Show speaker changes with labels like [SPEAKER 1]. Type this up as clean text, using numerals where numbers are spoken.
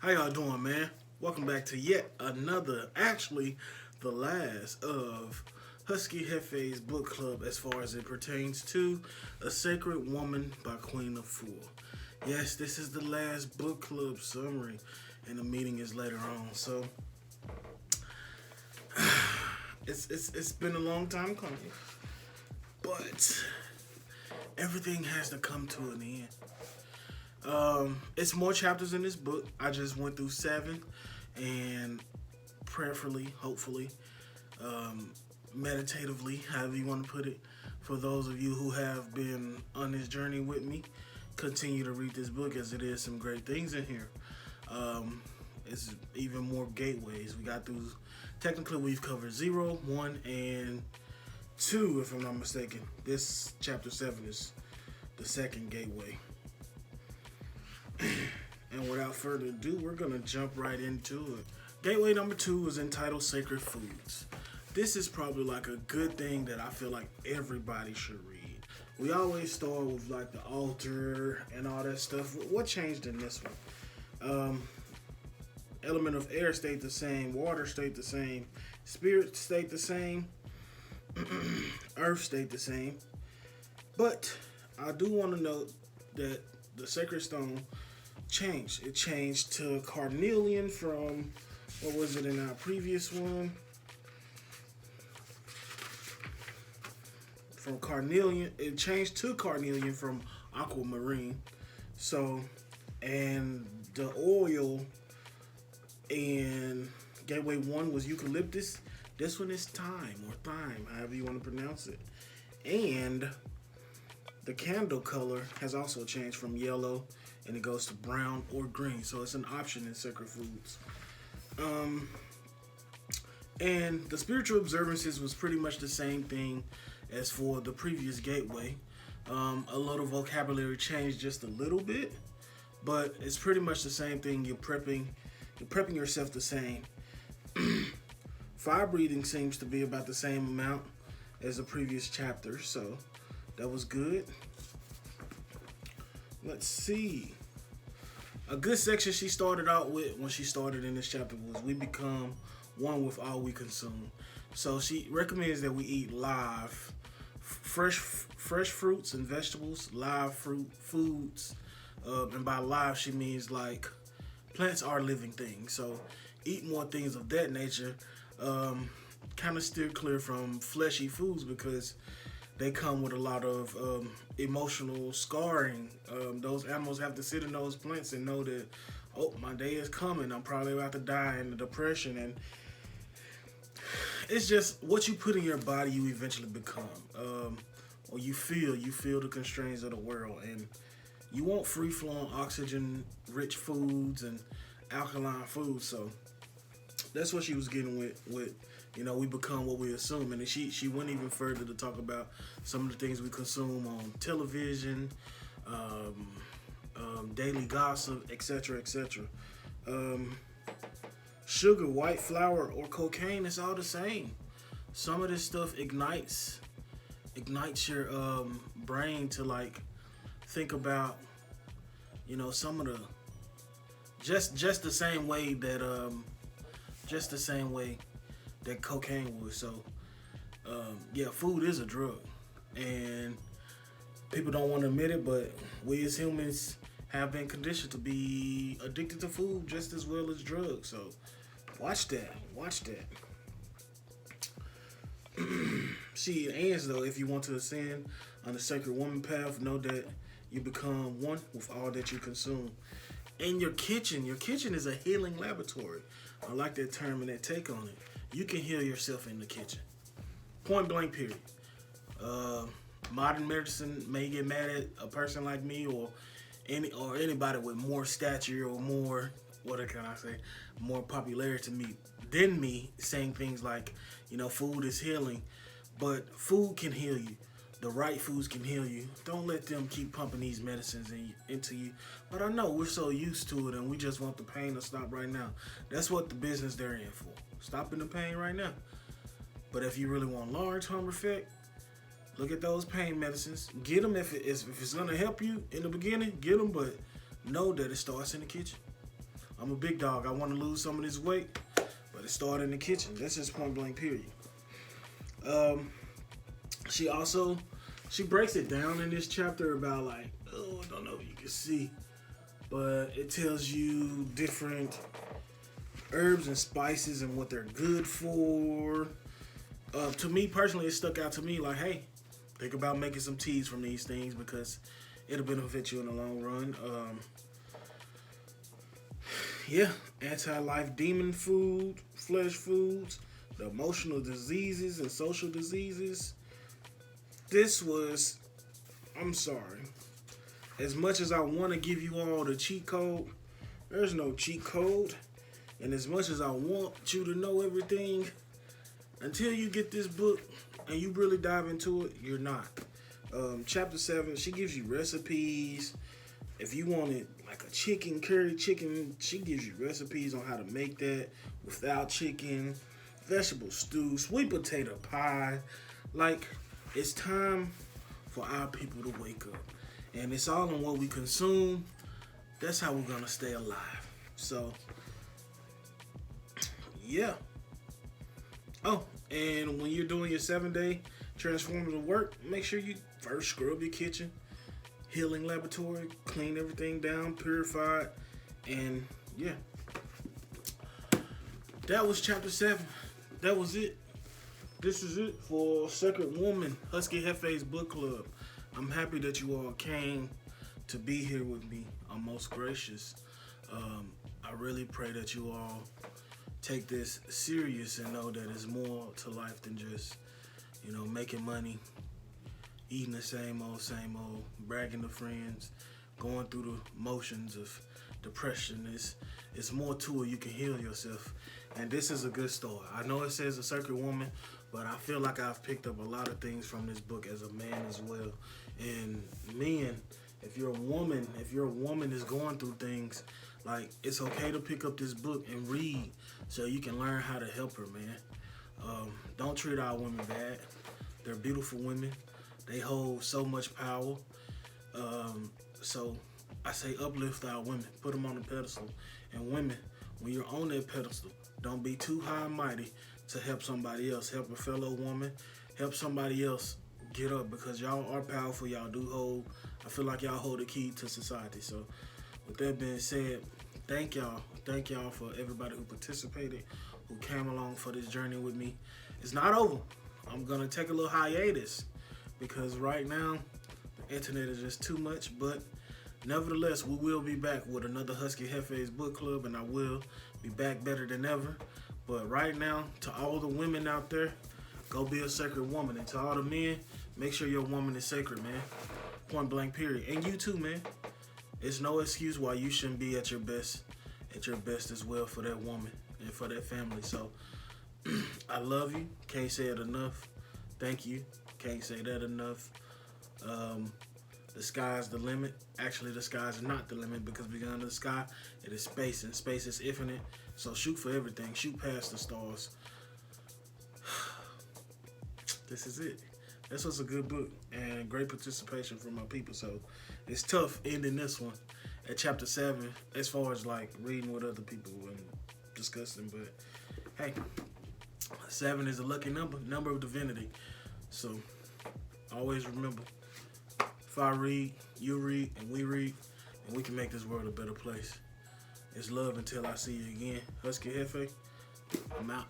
[SPEAKER 1] How y'all doing, man? Welcome back to yet another, actually, the last of Husky Hefe's book club as far as it pertains to A Sacred Woman by Queen of Fool. Yes, this is the last book club summary, and the meeting is later on. So, it's been a long time coming, but everything has to come to an end. It's more chapters in this book. I just went through 7, and prayerfully, hopefully, meditatively, however you want to put it, for those of you who have been on this journey with me, continue to read this book as it is some great things in here. It's even more gateways. We got through, technically we've covered 0, 1, and 2, if I'm not mistaken. This chapter 7 is the second gateway. And without further ado, we're going to jump right into it. Gateway number 2 is entitled Sacred Foods. This is probably like a good thing that I feel like everybody should read. We always start with like the altar and all that stuff. What changed in this one? Element of air stayed the same, water stayed the same, spirit stayed the same, earth stayed the same. But I do want to note that the sacred stone changed. It changed to carnelian from, what was it in our previous one? From carnelian, it changed to carnelian from aquamarine. So, and the oil in Gateway 1 was eucalyptus. This one is thyme or thyme, however you want to pronounce it. And the candle color has also changed from yellow, and it goes to brown or green. So it's an option in Sacred Foods. And the spiritual observances was pretty much the same thing as for the previous gateway. A little vocabulary changed just a little bit, but it's pretty much the same thing. You're prepping yourself the same. Fire breathing seems to be about the same amount as the previous chapter, so that was good. Let's see. A good section she started out with when she started in this chapter was we become one with all we consume. So she recommends that we eat live, fresh fruits and vegetables, live foods. And by live, she means like plants are living things. So eat more things of that nature. Kind of steer clear from fleshy foods because they come with a lot of emotional scarring. Those animals have to sit in those plants and know that, oh, my day is coming. I'm probably about to die in the depression. And it's just what you put in your body, you eventually become. Or you feel the constraints of the world. And you want free-flowing, oxygen-rich foods and alkaline foods. So that's what she was getting with we become what we assume. And she went even further to talk about some of the things we consume on television, daily gossip, etc., etc. Sugar, white flour, or cocaine, it's all the same. Some of this stuff ignites your brain to like think about, some of the just the same way that cocaine was. So, food is a drug, and people don't want to admit it, but we as humans have been conditioned to be addicted to food just as well as drugs. So, watch that. She ends though, if you want to ascend on the sacred woman path, know that you become one with all that you consume. And your kitchen is a healing laboratory. I like that term and that take on it. You can heal yourself in the kitchen. Point blank, period. Modern medicine may get mad at a person like me or anybody with more stature or more, more popularity than me, saying things like, food is healing. But food can heal you. The right foods can heal you. Don't let them keep pumping these medicines into you. But I know we're so used to it and we just want the pain to stop right now. That's what the business they're in for. Stopping the pain right now. But if you really want long-term effect, look at those pain medicines. Get them if it's going to help you in the beginning, get them, but know that it starts in the kitchen. I'm a big dog. I want to lose some of this weight, but it started in the kitchen. That's just point blank period. She breaks it down in this chapter about like, oh, I don't know if you can see, but it tells you different herbs and spices and what they're good for. To me personally, it stuck out to me like, hey, think about making some teas from these things because it'll benefit you in the long run. Anti-life demon food, flesh foods, the emotional diseases and social diseases. I'm sorry. As much as I want to give you all the cheat code, there's no cheat code. And as much as I want you to know everything, until you get this book and you really dive into it, you're not. Chapter 7, she gives you recipes. If you wanted like a chicken, curry chicken, she gives you recipes on how to make that without chicken, vegetable stew, sweet potato pie. Like, it's time for our people to wake up. And it's all in what we consume. That's how we're going to stay alive. So, yeah. Oh, and when you're doing your 7-day transformative work, make sure you first scrub your kitchen, healing laboratory, clean everything down, purify it, and yeah. That was chapter 7. That was it. This is it for Sacred Woman, Husky Hefe's book club. I'm happy that you all came to be here with me. I'm most gracious. I really pray that you all take this serious and know that it's more to life than just, making money, eating the same old, bragging to friends, going through the motions of depression. It's more to it. You can heal yourself. And this is a good start. I know it says a Sacred Woman, but I feel like I've picked up a lot of things from this book as a man as well. And men, if you're a woman is going through things, like, it's okay to pick up this book and read so you can learn how to help her, man. Don't treat our women bad. They're beautiful women. They hold so much power. So I say uplift our women. Put them on a pedestal. And women, when you're on that pedestal, don't be too high and mighty to help somebody else. Help a fellow woman. Help somebody else get up, because y'all are powerful. Y'all do hold, I feel like y'all hold the key to society. So with that being said, thank y'all. Thank y'all for everybody who participated, who came along for this journey with me. It's not over. I'm going to take a little hiatus because right now the internet is just too much. But nevertheless, we will be back with another Husky Hefe's book club, and I will be back better than ever. But right now, to all the women out there, go be a sacred woman. And to all the men, make sure your woman is sacred, man. Point blank period. And you too, man. It's no excuse why you shouldn't be at your best as well for that woman and for that family. So I love you. Can't say it enough. Thank you. Can't say that enough. The sky's the limit. Actually, the sky's not the limit, because beyond the sky, it is space, and space is infinite. So shoot for everything. Shoot past the stars. This is it. This was a good book and great participation from my people. So it's tough ending this one at chapter 7 as far as like reading with other people and discussing. But hey, 7 is a lucky number of divinity. So always remember, if I read, you read, and we read, and we can make this world a better place. It's love until I see you again. Husky Hefe, I'm out.